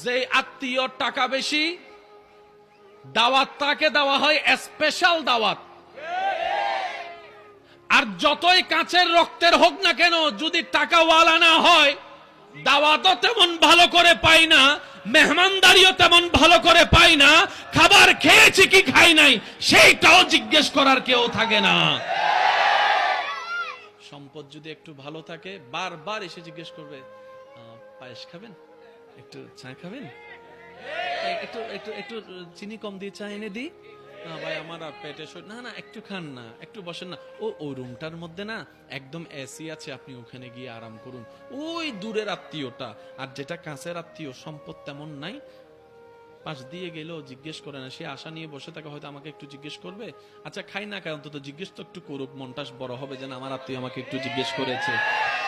যে আত্মীয় টাকা বেশি, দাওয়াত তাকে দেওয়া হয় স্পেশাল দাওয়াত। আর যতই কাছের রক্তের হোক না কেন, যদি টাকাওয়ালা না হয়, দাওয়াতও তেমন ভালো করে পাই না, মেহমানদারিও তেমন ভালো করে পাই না, খাবার খেয়েছি কি খাই নাই সেইটাও জিজ্ঞেস করার কেউ থাকে না। সম্পদ যদি একটু ভালো থাকে, বারবার এসে জিজ্ঞেস করবে, পায়েস খাবেন, একটু চা খাবেন, একটু একটু একটু চিনি কম দিয়ে চা এনে দিই, না ভাই আমার পেটে না না একটু খান না, একটু বসেন না, ও রুমটার মধ্যে না একদম এসি আছে, আপনি ওখানে গিয়ে আরাম করুন। ওই দূরের আত্মীয়টা। আর যেটা কাছের আত্মীয়, সম্পদ তেমন নাই, পাশ দিয়ে গেলেও জিজ্ঞেস করে না, সে আশা নিয়ে বসে থাকে হয়তো আমাকে একটু জিজ্ঞেস করবে, আচ্ছা খাই না কারণ অন্তত জিজ্ঞেস তো একটু করুক, মনটা বড় হবে যেন আমার আত্মীয় আমাকে একটু জিজ্ঞেস করেছে।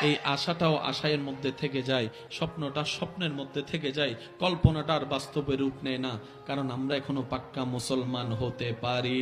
এই আশাটাও আশায়ের মধ্যে থেকে যায়, স্বপ্নটা স্বপ্নের মধ্যে থেকে যায়, কল্পনাটা আর বাস্তবে রূপ নেয় না, কারণ আমরা এখনো পাক্কা মুসলমান হতে পারি।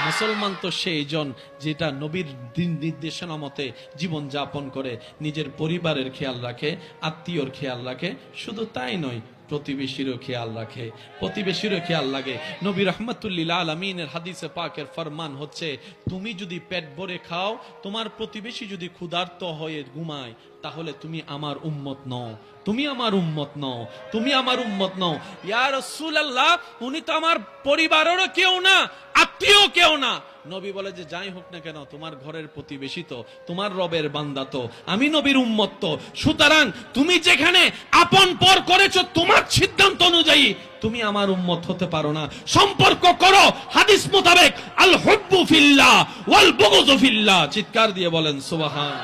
মুসলমান তো সেই জন যেটা নবীর দিন নির্দেশনা মতে জীবন যাপন করে, নিজের পরিবারের খেয়াল রাখে, আত্মীয়র খেয়াল রাখে, শুধু তাই নয় প্রতিবেশীরও খেয়াল রাখে, প্রতিবেশীরও খেয়াল লাগে। নবী রাহমাতুল্লিল আলামিনের হাদিসে পাকের ফরমান হচ্ছে, তুমি যদি পেট ভরে খাও, তোমার প্রতিবেশী যদি ক্ষুধার্ত হয়ে ঘুমায়, তাহলে তুমি আমার উম্মত নও, তুমি আমার উম্মত নও, তুমি আমার উম্মত নও। ইয়া রাসূলুল্লাহ, উনি তো আমার পরিবারেরও কেউ না, আত্মীয় কেউ না। নবী বলে যে যাই হোক না কেন, তোমার ঘরের প্রতিবেশী তো, তোমার রবের বান্দা তো, আমি নবীর উম্মত তো, সুতরাং তুমি যেখানে আপন পর করেছো তোমার সিদ্ধান্ত অনুযায়ী তুমি আমার উম্মত হতে পারো না। সম্পর্ক করো হাদিস মোতাবেক, আল হুব্বু ফিল্লাহ ওয়াল বুগযু ফিল্লাহ। চিৎকার দিয়ে বলেন সুবহান।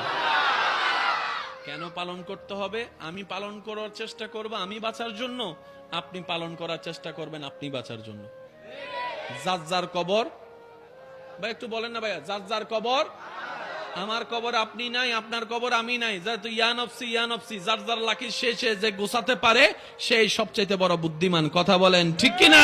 কেন পালন করতে হবে? আমি পালন করার চেষ্টা করব আমি বাঁচার জন্য, আপনি পালন করার চেষ্টা করবেন আপনি বাঁচার জন্য। যার যার কবর, ভাই একটু বলেন না ভাইয়া, যার যার কবর, আমার কবর আপনি নাই, আপনার কবর আমি নাই, যেহেতু ইয়া নফসি ইয়া নফসি, যার যার লাকি সে যে গোছাতে পারে সেই সবচেয়ে বড় বুদ্ধিমান। কথা বলেন ঠিক কিনা?